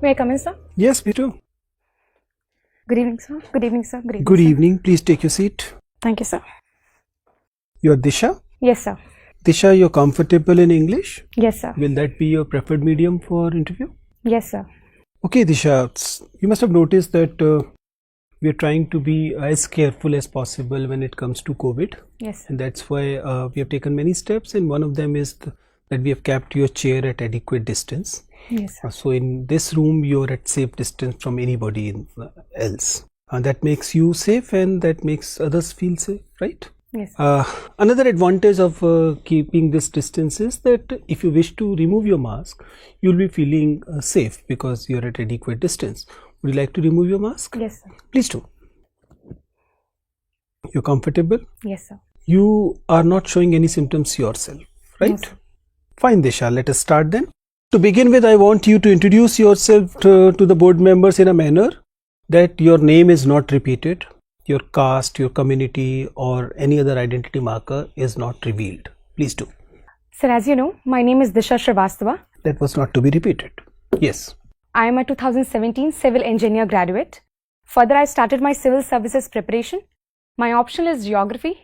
May I come in, sir? Yes, Peter. Good evening, sir. Good evening, sir. Good evening. Please take your seat. Thank you, sir. You're Disha? Yes, sir. Disha, you're comfortable in English? Yes, sir. Will that be your preferred medium for interview? Yes, sir. Okay, Disha, you must have noticed that we are trying to be as careful as possible when it comes to COVID. Yes. And that's why we have taken many steps, and one of them is that we have kept your chair at adequate distance. Yes, sir. So in this room, you're at safe distance from anybody else. That makes you safe and that makes others feel safe, right? Yes. Another advantage of keeping this distance is that if you wish to remove your mask, you'll be feeling safe because you're at adequate distance. Would you like to remove your mask? Yes, sir. Please do. You're comfortable? Yes, sir. You are not showing any symptoms yourself, right? No, sir. Fine, Disha. Let us start then. To begin with, I want you to introduce yourself to the board members in a manner that your name is not repeated, your caste, your community or any other identity marker is not revealed. Please do. Sir, as you know, my name is Disha Srivastava. That was not to be repeated. Yes. I am a 2017 civil engineer graduate. Further, I started my civil services preparation. My option is geography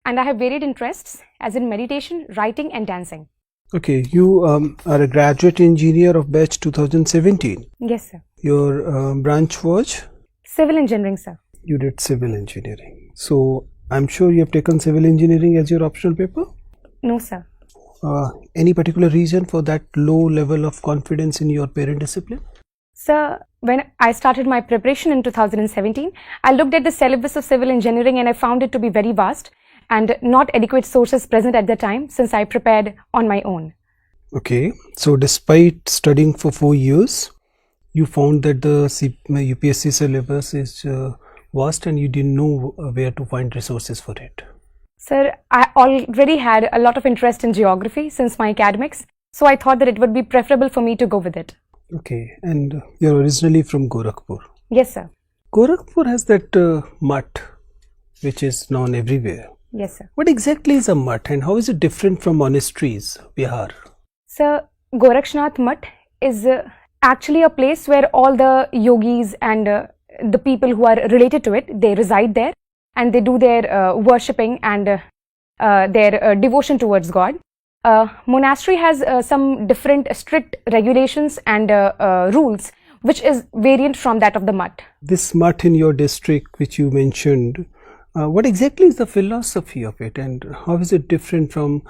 and I have varied interests as in meditation, writing and dancing. Okay, you are a graduate engineer of batch 2017. Yes, sir. Your branch was? Civil engineering, sir. You did civil engineering. So, I'm sure you have taken civil engineering as your optional paper? No, sir. Any particular reason for that low level of confidence in your parent discipline? Sir, when I started my preparation in 2017, I looked at the syllabus of civil engineering and I found it to be very vast and not adequate sources present at the time since I prepared on my own. Okay, so despite studying for 4 years, you found that the UPSC syllabus is vast and you didn't know where to find resources for it. Sir, I already had a lot of interest in geography since my academics, so I thought that it would be preferable for me to go with it. Okay, and you're originally from Gorakhpur. Yes, sir. Gorakhpur has that mutt which is known everywhere. Yes, sir. What exactly is a mutt and how is it different from monasteries, Bihar? Sir, Gorakhnath Mutt is actually a place where all the yogis and the people who are related to it, they reside there and they do their worshipping and their devotion towards God. Monastery has some different strict regulations and rules which is variant from that of the mutt. This mutt in your district which you mentioned, what exactly is the philosophy of it and how is it different from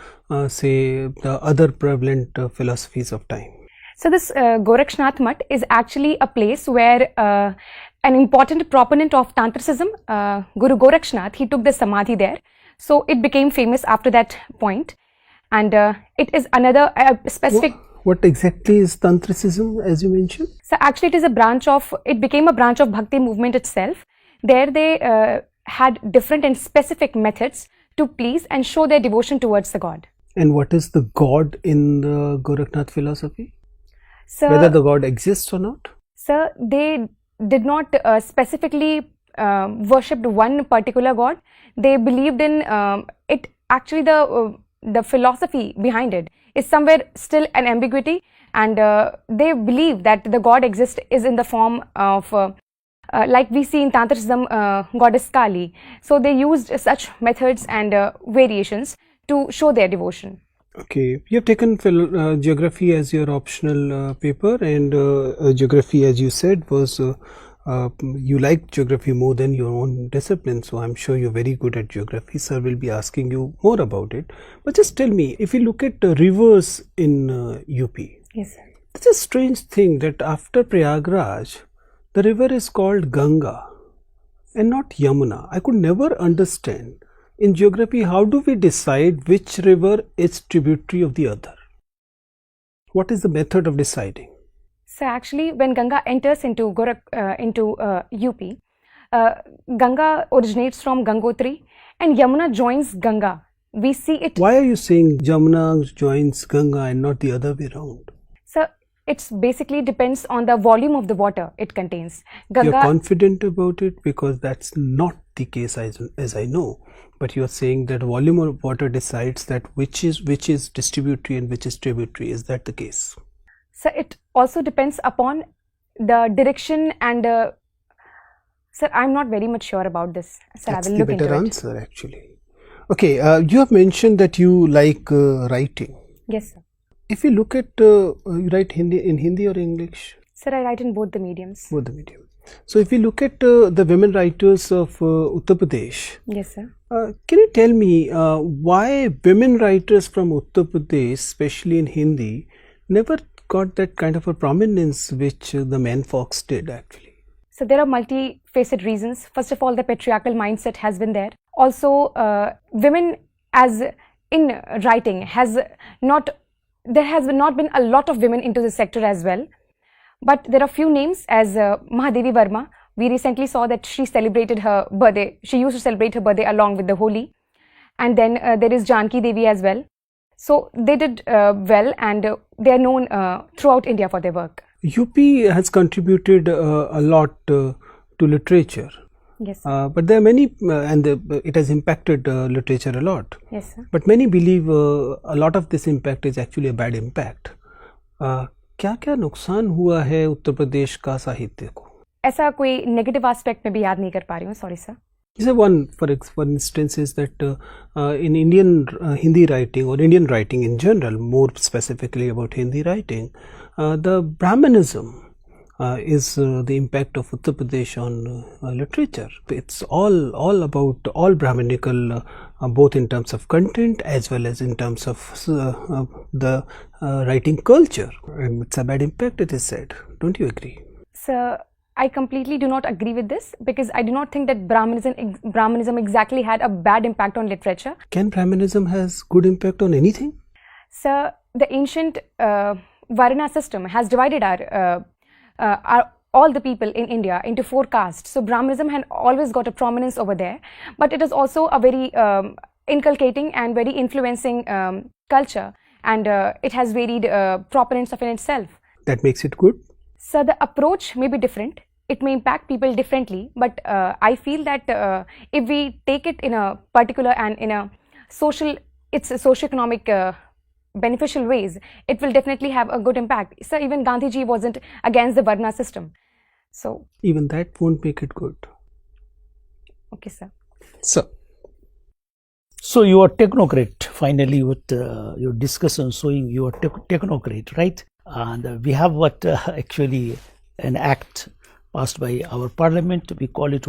say the other prevalent philosophies of time? So this Gorakhnath Mutt is actually a place where an important proponent of Tantricism, Guru Gorakhnath, he took the Samadhi there. So it became famous after that point and it is another specific... What exactly is Tantricism as you mentioned? So actually it became a branch of Bhakti movement itself. There they had different and specific methods to please and show their devotion towards the God. And what is the God in the Gorakhnath philosophy? So, whether the God exists or not? Sir, they did not specifically worshipped one particular God. They believed in it. Actually, the philosophy behind it is somewhere still an ambiguity, and they believe that the God exists is in the form of like we see in Tantricism, goddess Kali. So they used such methods and variations to show their devotion. Okay, you have taken geography as your optional paper, and geography, as you said, was you like geography more than your own discipline. So I'm sure you're very good at geography. Sir will be asking you more about it. But just tell me, if you look at rivers in UP, yes, sir. It's a strange thing that after Prayagraj, the river is called Ganga and not Yamuna. I could never understand. In geography, how do we decide which river is tributary of the other? What is the method of deciding? So actually, when Ganga enters into UP, Ganga originates from Gangotri and Yamuna joins Ganga. We see it. Why are you saying Yamuna joins Ganga and not the other way around? So it's basically depends on the volume of the water it contains. Ganga, you're confident about it because that's not the case as I know. But you're saying that volume of water decides that which is distributary and which is tributary. Is that the case? So it also depends upon the direction and sir, I'm not very much sure about this. Sir, That's I will the look into better it. answer actually. Okay, you have mentioned that you like writing. Yes, sir. If you look at, you write in Hindi or English? Sir, I write in both the mediums. Both the medium. So if you look at the women writers of Uttar Pradesh, Yes, sir. can you tell me why women writers from Uttar Pradesh, especially in Hindi, never got that kind of a prominence which the men folks did actually? So there are multifaceted reasons. First of all, the patriarchal mindset has been there. Also, women as in writing there has not been a lot of women into the sector as well. But there are few names as Mahadevi Verma. We recently saw that she celebrated her birthday. She used to celebrate her birthday along with the Holi. And then there is Janki Devi as well. So they did well, and they are known throughout India for their work. UP has contributed a lot to literature. Yes, But there are many, it has impacted literature a lot. yes, sir. But many believe a lot of this impact is actually a bad impact. क्या क्या नुकसान हुआ है उत्तर प्रदेश का साहित्य को? ऐसा कोई नेगेटिव एस्पेक्ट में भी याद नहीं कर पा रही हूँ, sorry sir. So one, for instance, is that in Indian Hindi writing or Indian writing in general, more specifically about Hindi writing, the Brahmanism is the impact of Uttar Pradesh on literature. It's all about all Brahminical, both in terms of content as well as in terms of the writing culture. And it's a bad impact, it is said. Don't you agree? Sir, I completely do not agree with this, because I do not think that Brahmanism exactly had a bad impact on literature. Can Brahmanism has good impact on anything? Sir, the ancient Varna system has divided all the people in India into 4 castes. So Brahmanism had always got a prominence over there, but it is also a very inculcating and very influencing culture, and it has varied proponents of in itself. That makes it good? So the approach may be different. It may impact people differently, but I feel that if we take it in a particular and in a socioeconomic beneficial ways, it will definitely have a good impact. So even Gandhiji wasn't against the Varna system. So even that won't make it good. Okay, sir. So you are technocrat. Finally, with your discussion showing you are technocrat, right? And we have actually an act passed by our parliament. We call it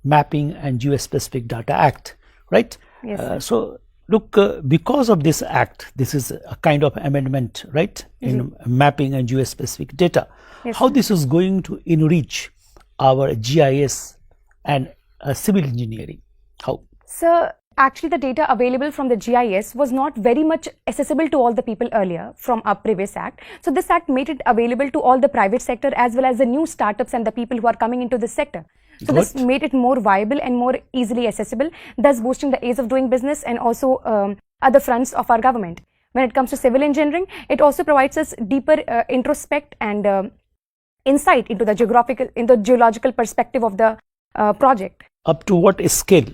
Mapping and Geo-Specific Data Act, right? Yes. So look, because of this act, this is a kind of amendment, right, in mapping and Geo-Specific data. Yes, how this is going to enrich our GIS and civil engineering? How? So actually the data available from the GIS was not very much accessible to all the people earlier from our previous act. So this act made it available to all the private sector as well as the new startups and the people who are coming into this sector. So this made it more viable and more easily accessible, thus boosting the ease of doing business and also other fronts of our government. When it comes to civil engineering, it also provides us deeper introspect and insight into the geological perspective of the project. Up to what scale?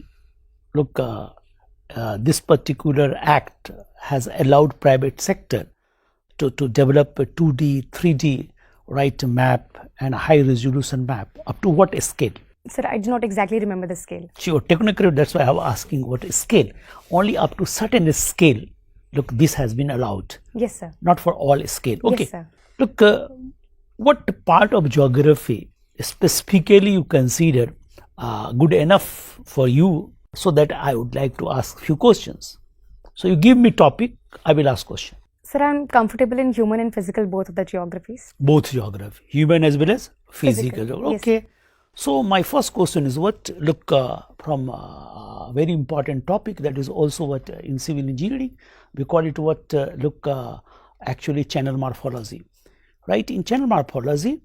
Look, this particular act has allowed private sector to develop a 2D, 3D, right, map and high resolution map. Up to what scale? Sir, I do not exactly remember the scale. Sure, technically that's why I was asking what scale. Only up to certain scale, look, this has been allowed. Yes, sir. Not for all scale. Okay. Yes, sir. Look, what part of geography specifically you consider good enough for you, so that I would like to ask few questions. So you give me topic, I will ask question. Sir, I'm comfortable in human and physical, both of the geographies. Both geography, human as well as physical. Yes. Okay. So my first question is from a very important topic, that is also in civil engineering, we call it actually channel morphology. Right? In channel morphology,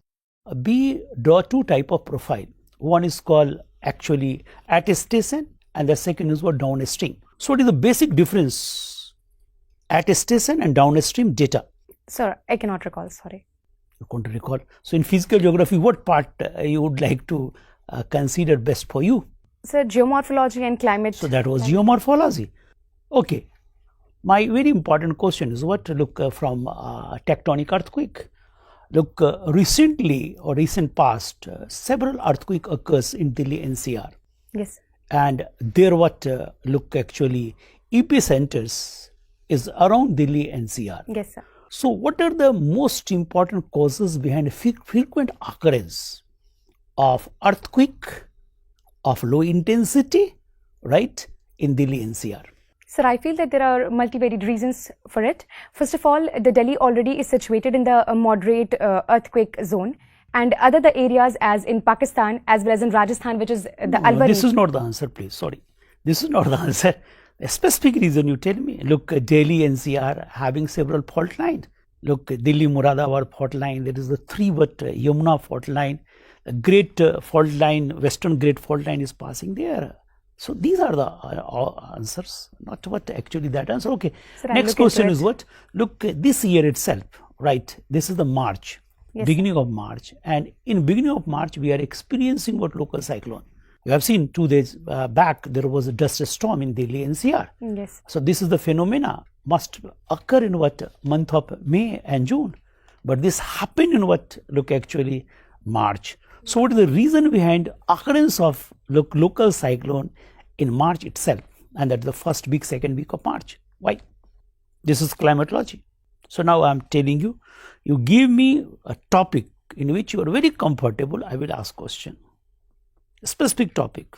we draw 2 type of profile. One is called actually attestation and the second is downstream. So what is the basic difference? Attestation and downstream data. Sir, I cannot recall, sorry. You can't recall. So in physical geography, what part you would like to consider best for you? Sir, geomorphology and climate. So that was geomorphology. Okay. My very important question is from tectonic earthquake. look, recently or recent past, several earthquake occurs in Delhi NCR. Yes. And there what look actually epicenters is around Delhi NCR. Yes, sir. So what are the most important causes behind frequent occurrence of earthquake of low intensity, right, in Delhi NCR? Sir, I feel that there are multivariate reasons for it. First of all, the Delhi already is situated in the moderate earthquake zone, and other the areas as in Pakistan as well as in Rajasthan, which is the No, Alwar this region. is not the answer, please. Sorry. This is not the answer. A specific reason you tell me. Look, Delhi NCR having several fault lines. Look, Delhi Muradabad fault line, there is the three but Yamuna fault line, the great fault line, western great fault line is passing there. So these are the answers, not what actually that answer. Okay. Sir, I'll Next look into question it. is what? Look, this year itself, right? This is the March, Yes, beginning of March, and in beginning of March we are experiencing what local cyclone. You have seen 2 days back there was a dust storm in Delhi NCR. Yes. So this is the phenomena must occur in what month of May and June, but this happened in what look actually March. So what is the reason behind occurrence of local cyclone in March itself, and that is the first week, second week of March? Why? This is climatology. So now I am telling you, you give me a topic in which you are very comfortable. I will ask question. A specific topic.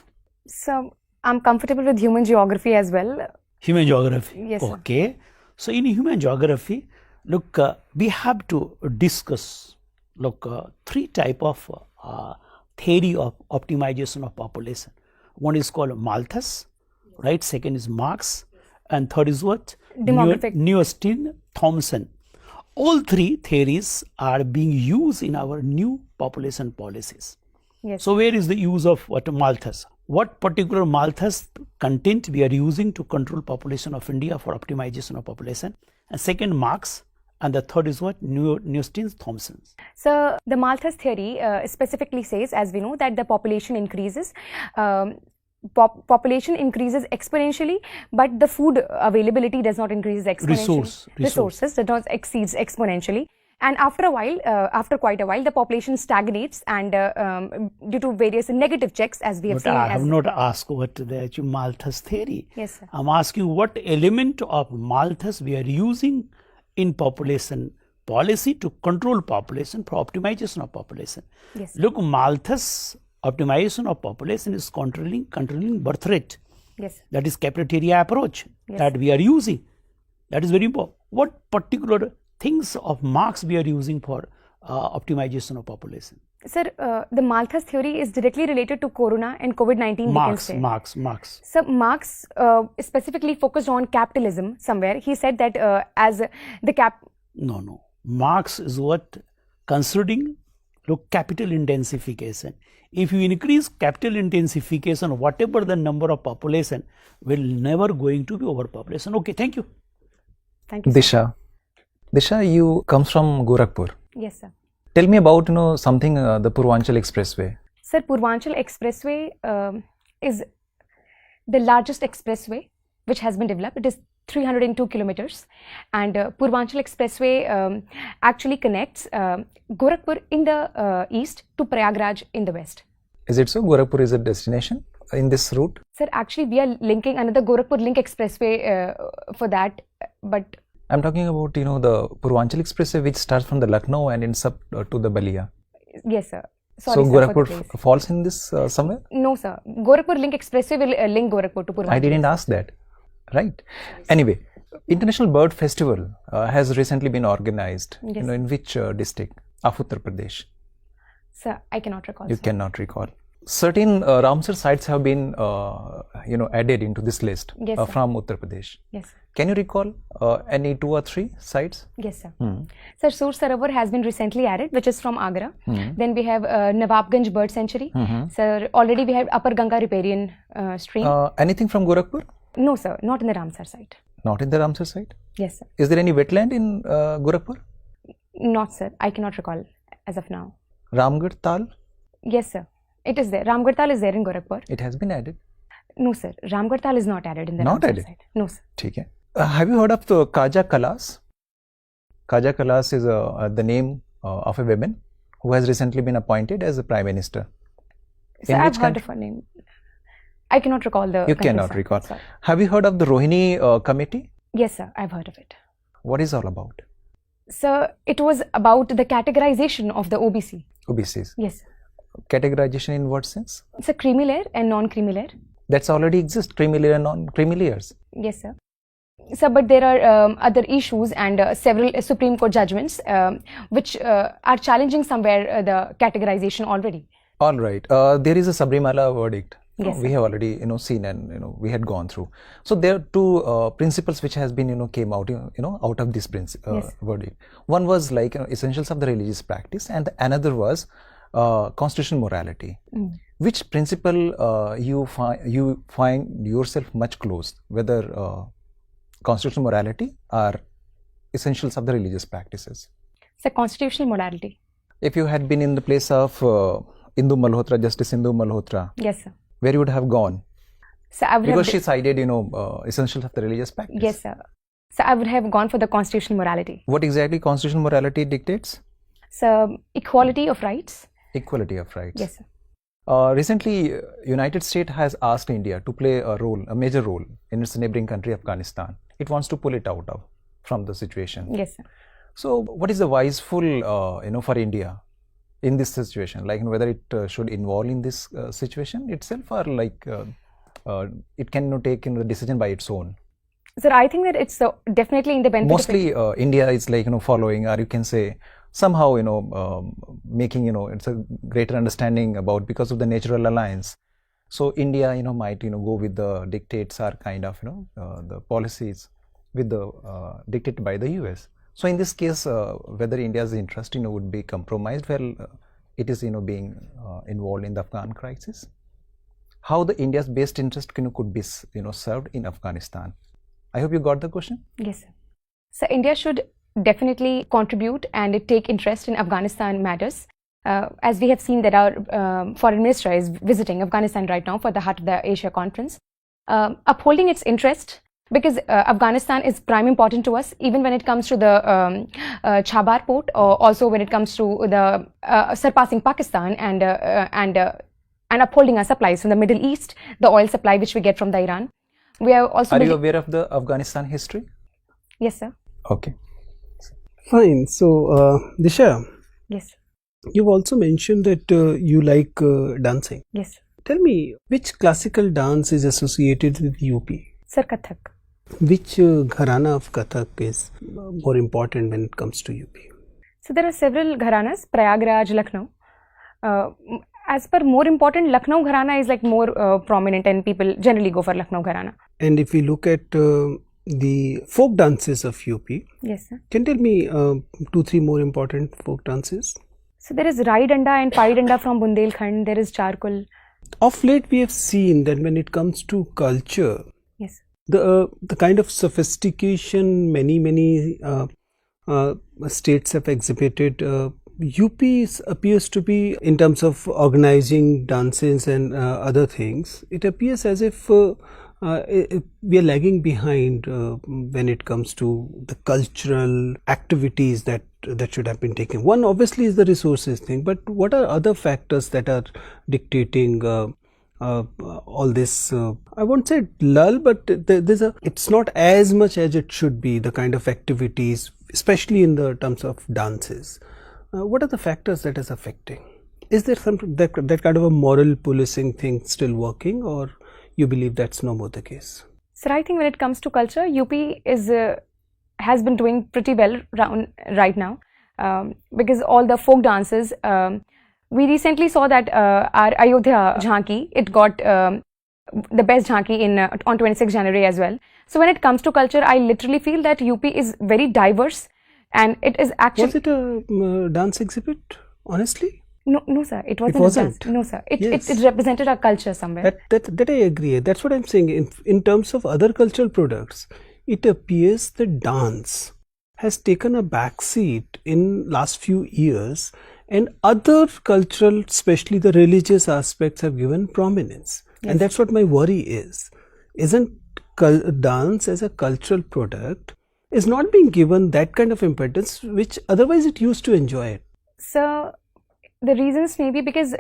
So I'm comfortable with human geography as well. Human geography. Yes, sir. Okay. So in human geography, look, we have to discuss, look, three type of theory of optimization of population. One is called Malthus, right? Second is Marx, and third is what? Demographic. Neustein, Thompson. All three theories are being used in our new population policies. Yes. So where is the use of what Malthus? What particular Malthus content we are using to control population of India for optimization of population? And second, Marx, and the third is what? Neustein, Thompson. So the Malthus theory specifically says, as we know, that the population increases. Population increases exponentially, but the food availability does not increase exponentially. Resources does not exceeds exponentially. And after a while, after quite a while, the population stagnates, and due to various negative checks, as we have But seen. I have not asked what the actual Malthus theory. Yes, sir. I'm asking what element of Malthus we are using in population policy to control population for optimization of population. Yes. Look, Malthus optimization of population is controlling birth rate. Yes. That is cafeteria approach Yes. that we are using. That is very important. What particular things of Marx we are using for optimization of population? Sir, the Malthus theory is directly related to Corona and COVID-19. Marx. So Marx specifically focused on capitalism somewhere. He said that as the No. Marx is what considering capital intensification. If you increase capital intensification, whatever the number of population will never going to be overpopulation. Okay, thank you. Thank you, sir. Disha, you comes from Gorakhpur. Yes, sir. Tell me about something the Purvanchal Expressway. Sir, Purvanchal Expressway is the largest expressway which has been developed. It is 302 kilometers, and Purvanchal Expressway actually connects Gorakhpur in the east to Prayagraj in the west. Is it so? Gorakhpur is a destination in this route? Sir, actually we are linking another Gorakhpur link expressway for that, but I'm talking about the Purvanchal Expressway which starts from the Lucknow and ends up to the Balia. yes, sir. So Sorry, sir, for the Gorakhpur place. falls in this somewhere? No, sir. Gorakhpur link expressway will link Gorakhpur to Purvanchal. I didn't ask that. Right. Anyway, International Bird Festival has recently been organized. Yes. In which district of Uttar Pradesh? Sir, I cannot recall. You sir. cannot recall. Certain Ramsar sites have been added into this list Yes, sir. from Uttar Pradesh. Yes. Can you recall any 2 or 3 sites? Yes, sir. Sir, Sur Sarovar has been recently added, which is from Agra. Then we have Nawabganj Bird Sanctuary. Sir, already we have Upper Ganga Riparian Stream. Anything from Gorakhpur? No, sir, not in the Ramsar site. Not in the Ramsar site? Yes, sir. Is there any wetland in Gorakhpur? Not, sir. I cannot recall as of now. Ramgarh Tal? Yes, sir. It is there. Ramgarh Tal is there in Gorakhpur. It has been added. No, sir. Ramgarh Tal is not added in the Not Ramsar added? site. No, sir. Have you heard of the Kaja Kalas? Kaja Kalas is the name of a woman who has recently been appointed as a Prime Minister. So In I've which heard country? of her name. I cannot recall the You country, cannot sir. recall. Sorry. Have you heard of the Rohini Committee? Yes, sir. I've heard of it. What is all about? So it was about the categorization of the OBC. OBCs. Yes. Categorization in what sense? It's a creamy layer and non-creamy layer. That's already exists, creamy layer and non-creamy layers. Yes, sir. So, but there are other issues and several Supreme Court judgments which are challenging somewhere the categorization already. All right. There is a Sabrimala verdict. Yes, We have already seen and we had gone through. So there are two principles which has been came out out of this Yes. verdict. One was like essentials of the religious practice, and another was constitutional morality. Which principle you find yourself much close, whether constitutional morality or essentials of the religious practices? So, constitutional morality. If you had been in the place of Indu Malhotra, Justice Indu Malhotra, Yes, sir. where you would have gone? So I would Because have she cited, essentials of the religious practice. yes, sir. So I would have gone for the constitutional morality. What exactly constitutional morality dictates? So equality of rights. Equality of rights. Yes, sir. Recently, United States has asked India to play a major role in its neighboring country, Afghanistan. It wants to pull it out from the situation. Yes, sir. So, what is the wiseful, for India in this situation? Like whether it should involve in this situation itself, or like it can take the decision by its own. So I think that it's definitely in the benefit. Mostly, India is like following, or you can say somehow making it's a greater understanding about because of the natural alliance. So India might go with the dictates or kind of the policies with the dictated by the US. So in this case, whether India's interest would be compromised while it is being involved in the Afghan crisis, how the India's best interest could be served in Afghanistan. I hope you got the question. Yes, sir. So India should definitely contribute and take interest in Afghanistan matters. As we have seen that our foreign minister is visiting Afghanistan right now for the Heart of the Asia conference, upholding its interest, because Afghanistan is prime important to us, even when it comes to the Chabar port, or also when it comes to the surpassing Pakistan and upholding our supplies from the Middle East, the oil supply which we get from the Iran. We are also. Are you aware of the Afghanistan history? Yes, sir. Okay. Fine. So, Disha, Yes. you've also mentioned that you like dancing. Yes. Tell me, which classical dance is associated with UP? Sir, Kathak. Which gharana of Kathak is more important when it comes to UP? So there are several gharanas, Prayagraj, Lucknow. As per more important, Lucknow gharana is like more prominent, and people generally go for Lucknow gharana. And if we look at the folk dances of UP, Yes, sir. can you tell me 2-3 more important folk dances? So there is Rai Danda and Pai Danda from Bundelkhand. There is Charkul. Of late, we have seen that when it comes to culture, Yes. the kind of sophistication many states have exhibited, UP appears to be, in terms of organizing dances and other things, it appears as if we are lagging behind when it comes to the cultural activities that should have been taken. One obviously is the resources thing, but what are other factors that are dictating all this? I won't say lull, but it's not as much as it should be, the kind of activities, especially in the terms of dances. What are the factors that is affecting? Is there that kind of a moral policing thing still working, or you believe that's no more the case? So I think when it comes to culture, UP has been doing pretty well right now, because all the folk dances. We recently saw that our Ayodhya Jhanki, it got the best Jhanki on 26 January as well. So when it comes to culture, I literally feel that UP is very diverse, and it is actually. Was it a dance exhibit, honestly? No, sir. It wasn't. wasn't? No, sir. Yes. It represented our culture somewhere. That I agree. That's what I'm saying. In terms of other cultural products, it appears that dance has taken a backseat in last few years, and other cultural, especially the religious aspects, have given prominence. Yes. And that's what my worry is. Isn't dance as a cultural product is not being given that kind of importance which otherwise it used to enjoy it? So the reasons may be because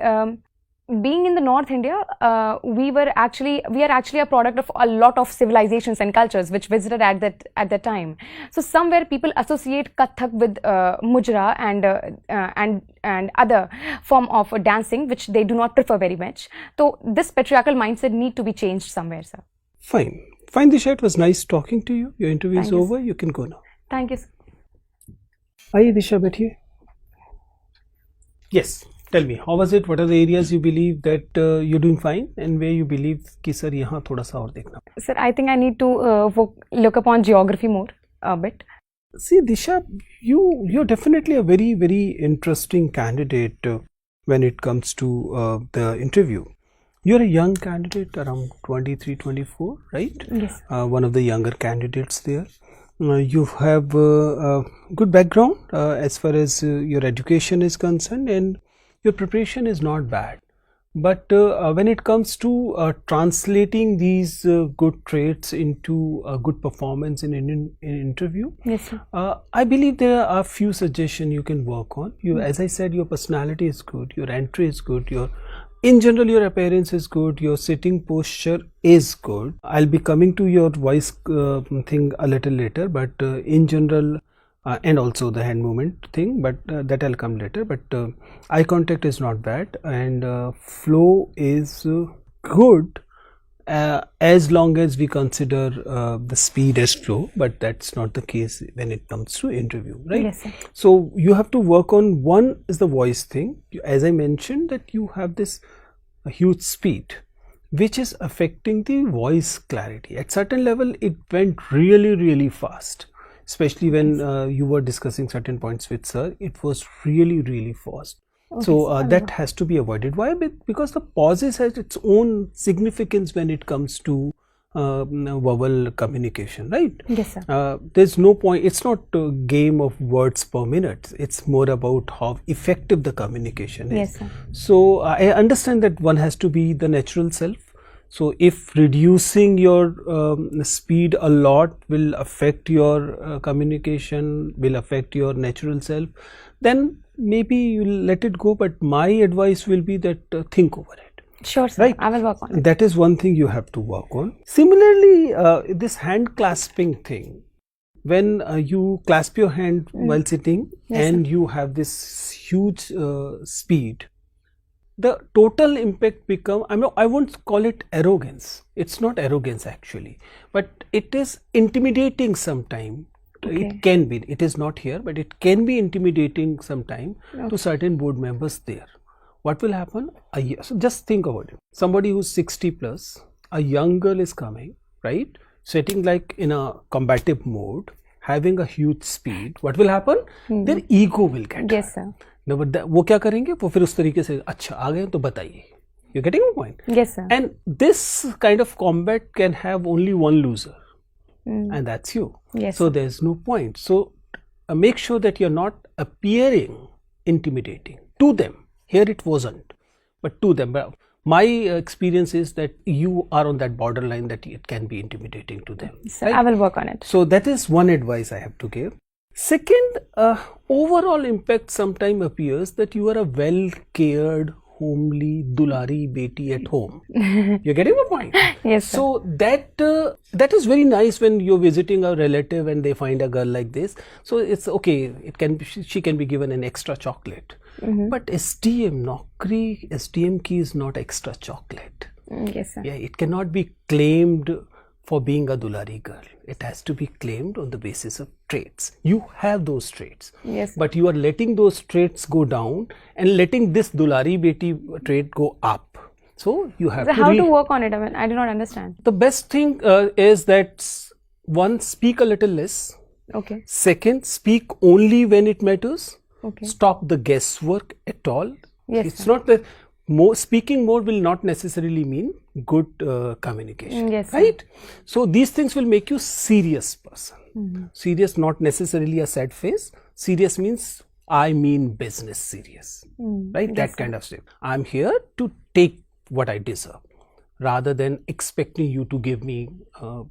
being in the North India, we are actually a product of a lot of civilizations and cultures which visited at that time. So somewhere people associate Kathak with Mujra and other form of dancing which they do not prefer very much. So this patriarchal mindset need to be changed somewhere, sir. Fine. Fine, Disha. It was nice talking to you. Your interview is Thank you, over. You can go now. Thank you, sir. आइए दिशा बैठिए. Yes. Tell me, how was it? What are the areas you believe that you're doing fine, and where you believe कि sir यहाँ थोड़ा सा और देखना. Sir, I think I need to look upon geography more a bit. See, Disha, you're definitely a very, very interesting candidate when it comes to the interview. You're a young candidate, around 23, 24, right? Yes. One of the younger candidates there. You have a good background as far as your education is concerned, and your preparation is not bad. But when it comes to translating these good traits into a good performance in an interview, Yes, sir. I believe there are a few suggestions you can work on. As I said, your personality is good, your entry is good, in general your appearance is good, your sitting posture is good. I'll be coming to your voice thing a little later, but in general, and also the hand movement thing, but that I'll come later. But eye contact is not bad, and flow is good as long as we consider the speed as flow, but that's not the case when it comes to interview, right? Yes, sir. So you have to work on, one is the voice thing. As I mentioned, that you have this huge speed which is affecting the voice clarity. At certain level it went really, really fast, especially when you were discussing certain points with sir. It was really, really fast. Okay, So that has to be avoided. Why? Because the pauses has its own significance when it comes to verbal communication, right? Yes, sir. There's no point, it's not a game of words per minute, it's more about how effective the communication is. Yes, sir. So I understand that one has to be the natural self. So if reducing your speed a lot will affect your communication, will affect your natural self, then maybe you'll let it go. But my advice will be that think over it. Sure, sir. Right. I will work on it. That is one thing you have to work on. Similarly, this hand clasping thing, when you clasp your hand while sitting, Yes, and you have this huge speed, the total impact become, I won't call it arrogance. It's not arrogance actually, but it is intimidating sometime. Okay. It can be, it is not here, but it can be intimidating sometime to certain board members there. What will happen? So just think about it. Somebody who's 60 plus, a young girl is coming, right? Sitting like in a combative mode, having a huge speed. What will happen? Their ego will get Yes, sir. No, but वो क्या करेंगे? वो फिर उस तरीके से अच्छा आ गए तो बताइए. You're getting my point? Yes, sir. And this kind of combat can have only one loser, and that's you. Yes, So there's no point. So make sure that you're not appearing intimidating to them. Here it wasn't, but to them. My experience is that you are on that borderline that it can be intimidating to them. Sir, I will work on it. So that is one advice I have to give. Second, overall impact sometimes appears that you are a well cared, homely, dulari beti at home. You're getting my point? Yes, sir. So that is very nice when you're visiting a relative and they find a girl like this. So it's okay. It can be, she can be given an extra chocolate. But STM Naukri, STM key is not extra chocolate. Yes, sir. Yeah, it cannot be claimed for being a dulari girl. It has to be claimed on the basis of traits. You have those traits. Yes. But you are letting those traits go down and letting this dulari beti trait go up. So you have So to how to work on it? I mean, I do not understand. The best thing is that one, speak a little less. Okay. Second, speak only when it matters. Okay. Stop the guesswork at all. Yes, It's sir. not that speaking more will not necessarily mean good communication. Yes, sir. Right? So these things will make you serious person. Serious, not necessarily a sad face. Serious means I mean business serious. Right? That kind of stuff. I'm here to take what I deserve. rather than expecting you to give me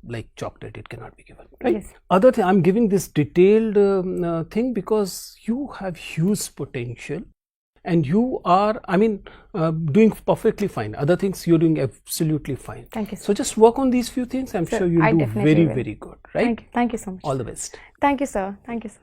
like chocolate. It cannot be given, right? Yes. Other thing, I'm giving this detailed thing because you have huge potential and you are, I mean, doing perfectly fine. Other things you're doing absolutely fine. Thank you, sir. So just work on these few things. I'm Sir, sure you'll I do definitely very, will. very good, right? Thank you so much. All the best. Thank you, sir. Thank you, sir.